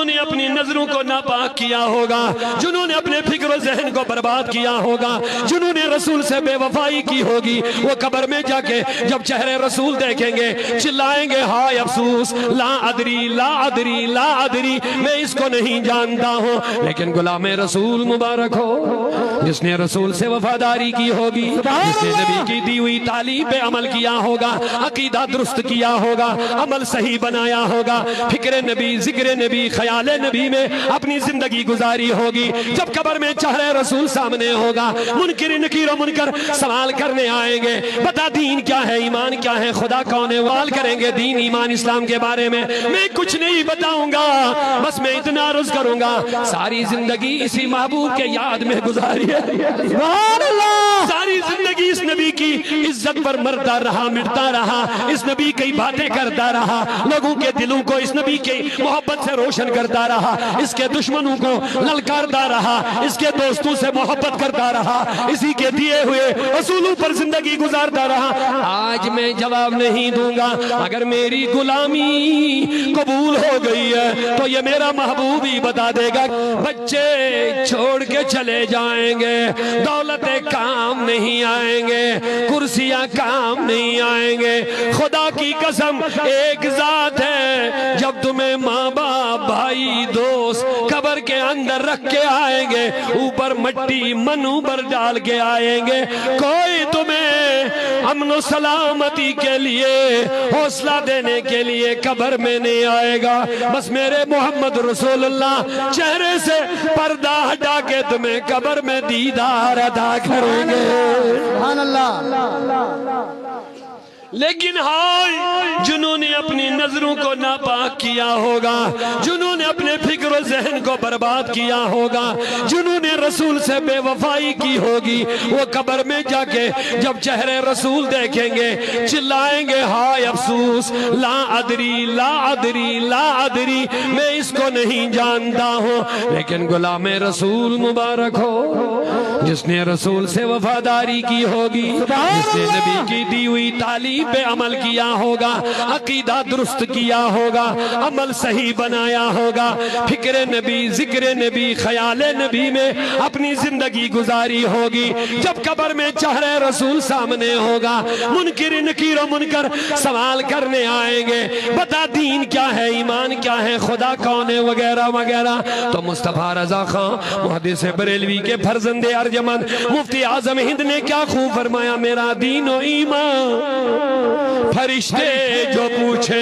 نے اپنی نظروں کو ناپاک کیا ہوگا، جنہوں نے اپنے فکر و ذہن کو برباد کیا ہوگا، جنہوں نے رسول سے بے وفائی کی ہوگی، وہ قبر میں جا کے جب چہرے رسول دیکھیں گے چلائیں گے ہائے افسوس، لا ادری لا ادری لا ادری، میں اس کو نہیں جانتا ہوں۔ لیکن غلام رسول مبارک ہو جس نے رسول سے وفاداری کی ہوگی، جس نے نبی کی دی ہوئی تعلیم پہ عمل کیا ہوگا، عقیدہ درست کیا ہوگا، عمل صحیح بنایا ہوگا، فکر نبی، ذکر نبی، خیال نبی میں اپنی زندگی گزاری ہوگی، جب قبر میں چہرے رسول سامنے ہوگا، منکر نکیر و منکر سوال کرنے آئیں گے، بتا دین کیا ہے، ایمان کیا ہے، خدا کون ہے، سوال کریں گے دین ایمان اسلام کے بارے میں کچھ نہیں بتاؤں گا، بس میں اتنا عرض کروں گا ساری زندگی اسی محبوب کے یاد میں گزاری ہے، سبحان اللہ، ساری زندگی اس نبی کی عزت پر مرتا رہا، مٹتا رہا، اس نبی کی باتیں کرتا رہا، لوگوں کے دلوں کو اس نبی کی محبت سے روشن کرتا رہا، اس کے دشمنوں کو للکارتا رہا، اس کے دوستوں سے محبت کرتا رہا، اسی کے دیے ہوئے اصولوں پر زندگی گزارتا رہا۔ آج میں جواب نہیں دوں گا، اگر میری غلامی قبول ہو گئی ہے تو یہ میرا محبوب ہی بتا دے گا۔ بچے چھوڑ کے چلے جائیں گے، دولتیں کام نہیں آئیں گے، کرسیاں کام نہیں آئیں گے، خدا کی قسم ایک ذات ہے، جب تمہیں ماں باپ بھائی دوست قبر کے اندر رکھ کے آئیں گے، اوپر مٹی منو پر ڈال کے آئیں گے، کوئی تمہیں امن و سلامتی کے لیے حوصلہ دینے کے لیے قبر میں نہیں آئے گا، بس میرے محمد رسول اللہ چہرے سے پردہ ہٹا کے تمہیں قبر میں دیدار عطا کریں گے، سبحان اللہ۔ لیکن ہائے جنہوں نے اپنی نظروں کو ناپاک کیا ہوگا، جنہوں نے اپنے فکر و ذہن کو برباد کیا ہوگا، جنہوں نے رسول سے بے وفائی کی ہوگی، وہ قبر میں جا کے جب چہرے رسول دیکھیں گے چلائیں گے ہائے افسوس، لا ادری لا ادری لا ادری، میں اس کو نہیں جانتا ہوں۔ لیکن غلام رسول مبارک ہو جس نے رسول سے وفاداری کی ہوگی، جس نے نبی کی دی ہوئی تعلیم پہ عمل کیا ہوگا، عقیدہ درست کیا ہوگا، عمل صحیح بنایا ہوگا، فکر نبی، ذکر نبی، خیال نبی میں اپنی زندگی گزاری ہوگی، جب قبر میں چہرے رسول سامنے ہوگا، منکر نکیر و منکر سوال کرنے آئیں گے، بتا دین کیا ہے، ایمان کیا ہے، خدا کون ہے، وغیرہ وغیرہ، تو مصطفیٰ رضا خان محدث بریلوی کے فرزند ارجمند مفتی اعظم ہند نے کیا خوب فرمایا، میرا دین و ایمان فرشتے جو پوچھے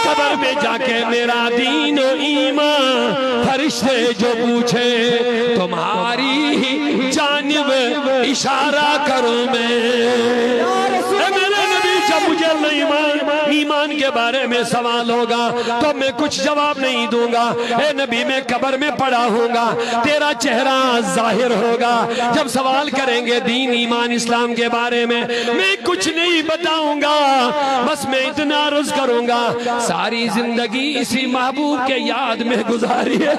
قبر میں جا کے، میرا دین و ایمان فرشتے جو پوچھے تمہاری جانب اشارہ کروں میں، اے میرے نبی جب مجھے ایمان کے بارے میں سوال ہوگا تو میں کچھ جواب نہیں دوں گا، اے نبی میں قبر میں پڑا ہوں گا، تیرا چہرہ ظاہر ہوگا، جب سوال کریں گے دین ایمان اسلام کے بارے میں کچھ نہیں بتاؤں گا، بس میں اتنا عرض کروں گا ساری زندگی اسی محبوب کے یاد میں گزاری ہے،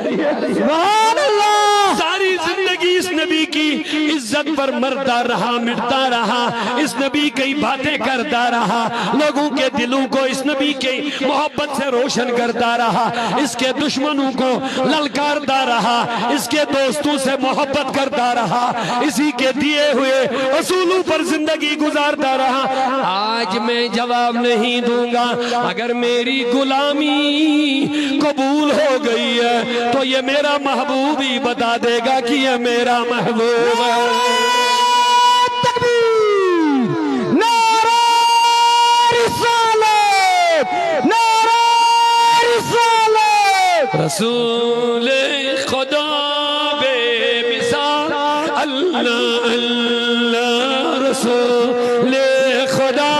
سبحان اللہ، ساری زندگی اس نبی کی عزت پر مرتا رہا، مٹتا رہا، اس نبی کی باتیں کرتا رہا، لوگوں کے دلوں کو اس نبی کی محبت سے روشن کرتا رہا، اس کے دشمنوں کو للکارتا رہا، اس کے دوستوں سے محبت کرتا رہا، اسی کے دیے ہوئے اصولوں پر زندگی گزارتا رہا۔ آج میں جواب نہیں دوں گا، اگر میری غلامی قبول ہو گئی ہے تو یہ میرا محبوب ہی بتا دے گا کہ یہ میرا محبوب ہے۔ رسول خدا بے مثال، اللہ اللہ، رسول خدا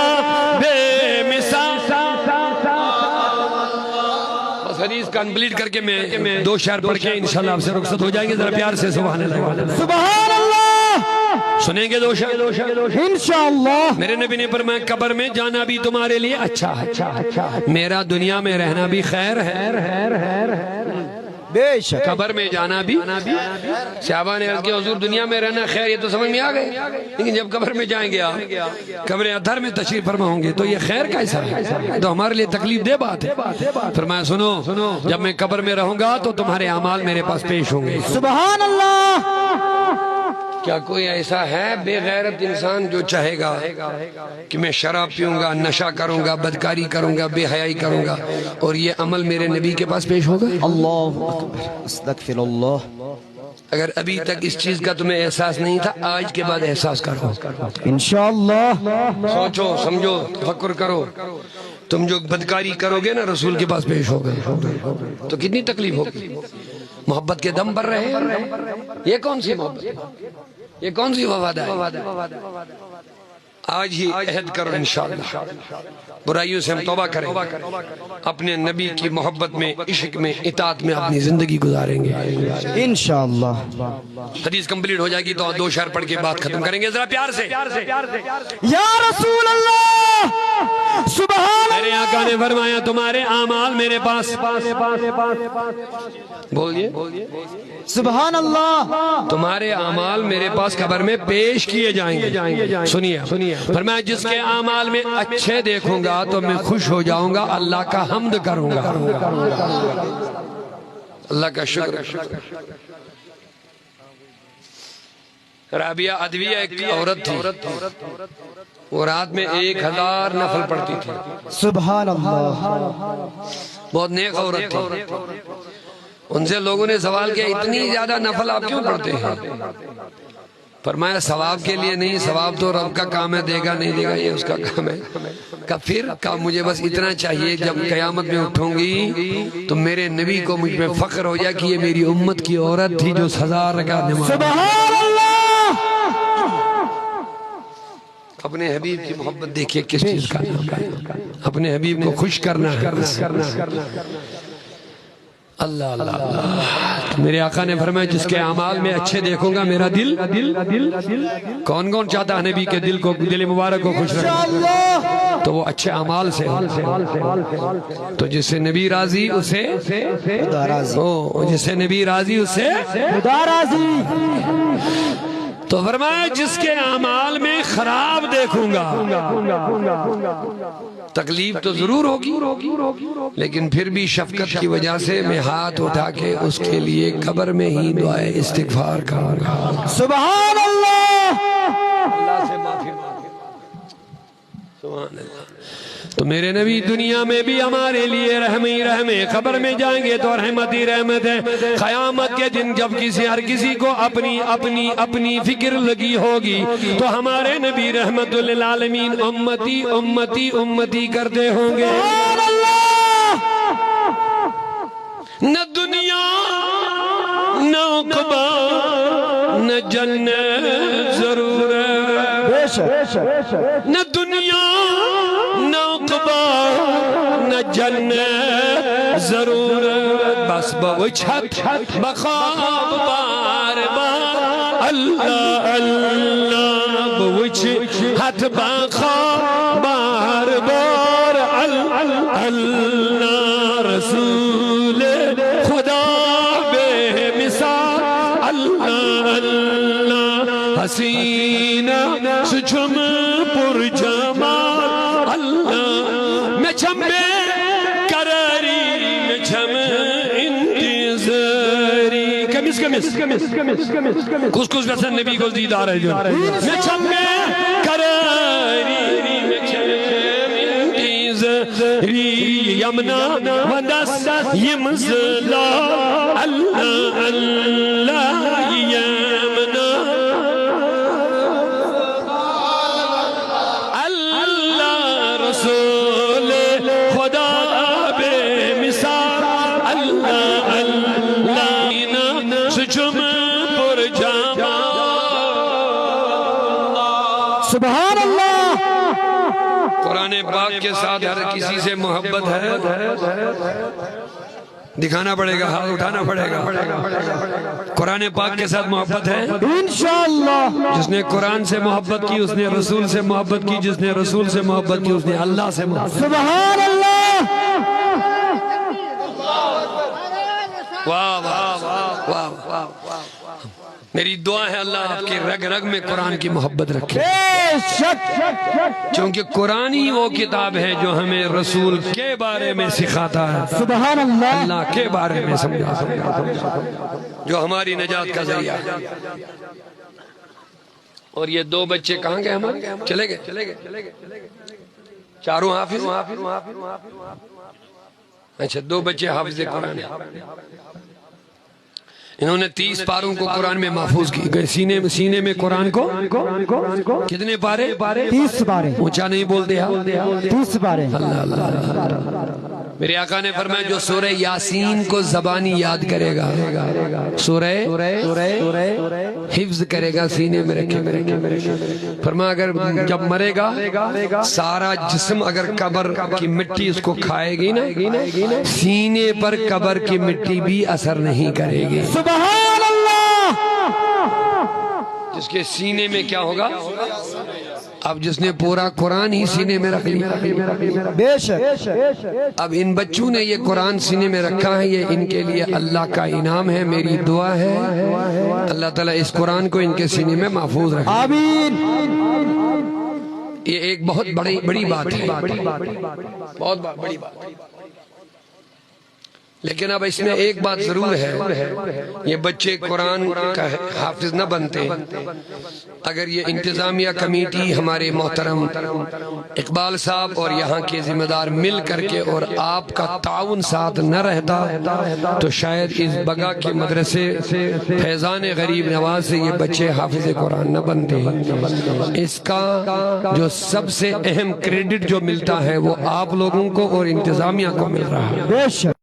بے مثال۔ بس حدیث کمپلیٹ کر کے میں دو شعر پڑھ کے انشاءاللہ آپ سے رخصت ہو جائیں گے، ذرا پیار سے سبحان اللہ، سبحان اللہ، سنیں گے دو شعر انشاءاللہ۔ میرے نبی نے فرمایا قبر میں جانا بھی تمہارے لیے اچھا ہے، میرا دنیا میں رہنا بھی خیر ہے، بے شک قبر میں جانا بھی صحابہ نے عرض کیا حضور دنیا میں رہنا خیر یہ تو سمجھ میں آ گئے، لیکن جب قبر میں جائیں گے آپ قبر ادھر میں تشریف فرما ہوں گے تو یہ خیر کیسا ہے، تو ہمارے لیے تکلیف دہ بات ہے۔ فرمایا سنو جب میں قبر میں رہوں گا تو تمہارے اعمال میرے پاس پیش ہوں گے۔ سبحان اللہ۔ کیا کوئی ایسا ہے بے غیرت انسان جو چاہے گا کہ میں شراب پیوں گا، نشہ کروں گا، بدکاری کروں گا، بے حیائی کروں گا اور یہ عمل میرے نبی کے پاس پیش ہوگا؟ اللہ اکبر، استغفر اللہ۔ اگر ابھی تک اس چیز کا تمہیں احساس نہیں تھا، آج کے بعد احساس کرو، انشاءاللہ۔ سوچو سمجھو تفکر کرو۔ تم جو بدکاری کرو گے نا رسول کے پاس پیش ہوگا تو کتنی تکلیف ہوگی۔ محبت کے دم پر رہے، یہ کون سی محبت، یہ کون سی وفاداری۔ آج ہی عہد کرو انشاءاللہ برائیوں سے ہم توبہ کریں، اپنے نبی کی محبت میں، عشق میں، اطاعت میں اپنی زندگی گزاریں گے انشاءاللہ۔ حدیث کمپلیٹ ہو جائے گی تو 2 شعر پڑھ کے بات ختم کریں گے، ذرا پیار سے۔ یا رسول اللہ سبحان میرے آقا نے فرمایا تمہارے اعمال میرے پاس، بولیے سبحان اللہ۔ تمہارے اعمال میرے پاس قبر میں پیش کیے جائیں گے۔ سنیے فرمایا جس کے اعمال میں اچھے دیکھوں گا تو میں خوش ہو جاؤں گا، اللہ کا حمد کروں گا، اللہ کا شکر۔ رابعہ ادویہ ایک عورت تھی، وہ رات میں 1000 نفل پڑھتی تھی، سبحان اللہ۔ بہت نیک عورت تھی۔ ان سے لوگوں نے سوال کیا اتنی زیادہ نفل آپ کیوں پڑھتے ہیں؟ فرمایا ثواب کے لیے نہیں، ثواب تو رب کا کام ہے، دے گا نہیں دے گا یہ اس کا کام ہے۔ پھر مجھے بس اتنا چاہیے جب قیامت میں اٹھوں گی تو میرے نبی کو مجھ میں فخر ہو جائے کہ یہ میری امت کی عورت تھی جو 1000 رکعت نماز۔ سبحان اللہ۔ اپنے حبیب کی محبت دیکھیے کس چیز کا نام ہے، اپنے حبیب کو خوش کرنا ہے۔ اللہ اللہ اللہ۔ میرے آقا نے فرمایا جس کے اعمال میں اچھے دیکھوں گا میرا دل، کون کون چاہتا ہے نبی کے دل مبارک کو خوش رکھنا، تو وہ اچھے اعمال سے، تو جس سے نبی راضی اسے خدا راضی، جس سے نبی راضی اسے خدا راضی۔ تو فرمایا جس کے اعمال میں خراب دیکھوں گا، تکلیف تو ضرور ہوگی لیکن پھر بھی شفقت کی وجہ سے میں ہاتھ اٹھا کے اس کے لیے قبر میں ہی دعائے استغفار کروں گا۔ سبحان اللہ۔ اللہ سے معافی مانگے، سبحان اللہ۔ تو میرے نبی دنیا میں بھی ہمارے لیے رحم ہی رحم ہے، قبر میں جائیں گے تو رحمت ہی رحمت ہے۔ قیامت کے دن جب ہر کسی کو اپنی فکر لگی ہوگی تو ہمارے نبی رحمت للعالمین امتی امتی امتی کرتے ہوں گے۔ نہ دنیا نہ عقبہ نہ جنت ضرور ہے، نہ دنیا نہ عقبہ نہ جنت ضرور، بس بوچھت بخواب بار بار اللہ اللہ، بوچھت بخواب بار بار اللہ اللہ، رسول خدا بے مثال اللہ اللہ، حسینہ سجم پر جمال اللہ، میں چھم بے قراری میں چھم انتظاری، کس ویسے نبی کو دیدار ہے جو میں چھم بے قراری میں چھم انتظاری، یمنا ودس یمزلا اللہ اللہ، یمنا رسول خدا بے مثال اللہ اللہ، سجم پر جمال سبحان اللہ۔ قرآن پاک کے ساتھ ہر کسی سے محبت ہے، دکھانا پڑے گا، ہاتھ اٹھانا پڑے گا۔ قرآن پاک کے ساتھ محبت ہے انشاءاللہ۔ جس نے قرآن سے محبت کی اس نے رسول سے محبت کی، جس نے رسول سے محبت کی اس نے اللہ سے محبت کی۔ سبحان اللہ۔ واہ واہ واہ واہ، میری دعا ہے اللہ آپ کے رگ رگ میں قرآن کی محبت رکھے، بے شک کیونکہ قرآن ہی وہ کتاب ہے جو ہمیں رسول کے بارے میں سکھاتا ہے، سبحان اللہ اللہ کے بارے میں سمجھاتا ہے، جو ہماری نجات کا ذریعہ ہے۔ اور یہ دو بچے کہاں گئے ہمارے؟ چلے گئے چاروں حافظ؟ اچھا، دو بچے حافظ قرآن ہیں، انہوں نے 30 پاروں کو قرآن میں محفوظ کی گئے، سینے میں قرآن کو کتنے پارے؟ 30 پارے، اونچا نہیں بولتے ہاں، 30 پارے۔ میرے آقا نے فرمایا جو سورہ یاسین کو زبانی یاد کرے گا، سورہ حفظ کرے گا، سینے میں رکھے، فرمایا اگر جب مرے گا سارا جسم اگر قبر کی مٹی اس کو کھائے گی نا، سینے پر قبر کی مٹی بھی اثر نہیں کرے گی۔ سبحان اللہ، جس کے سینے میں کیا ہوگا؟ اب جس نے پورا قرآن ہی سینے میں رکھ لیا، بے شک۔ اب ان بچوں نے یہ قرآن سینے میں رکھا ہے، یہ ان کے لیے اللہ کا انعام ہے۔ میری دعا ہے اللہ تعالیٰ اس قرآن کو ان کے سینے میں محفوظ رکھے، آمین۔ یہ ایک بہت بڑی بات ہے، بہت بڑی بات ہے۔ لیکن اب اس میں ایک بات ضرور ہے، یہ بچے قرآن کا حافظ نہ بنتے اگر یہ انتظامیہ کمیٹی ہمارے محترم اقبال صاحب اور یہاں کے ذمہ دار مل کر کے اور آپ کا تعاون ساتھ نہ رہتا تو شاید اس بگا کے مدرسے فیضان غریب نواز سے یہ بچے حافظ قرآن نہ بنتے۔ اس کا جو سب سے اہم کریڈٹ جو ملتا ہے وہ آپ لوگوں کو اور انتظامیہ کو مل رہا ہے۔ بے شک۔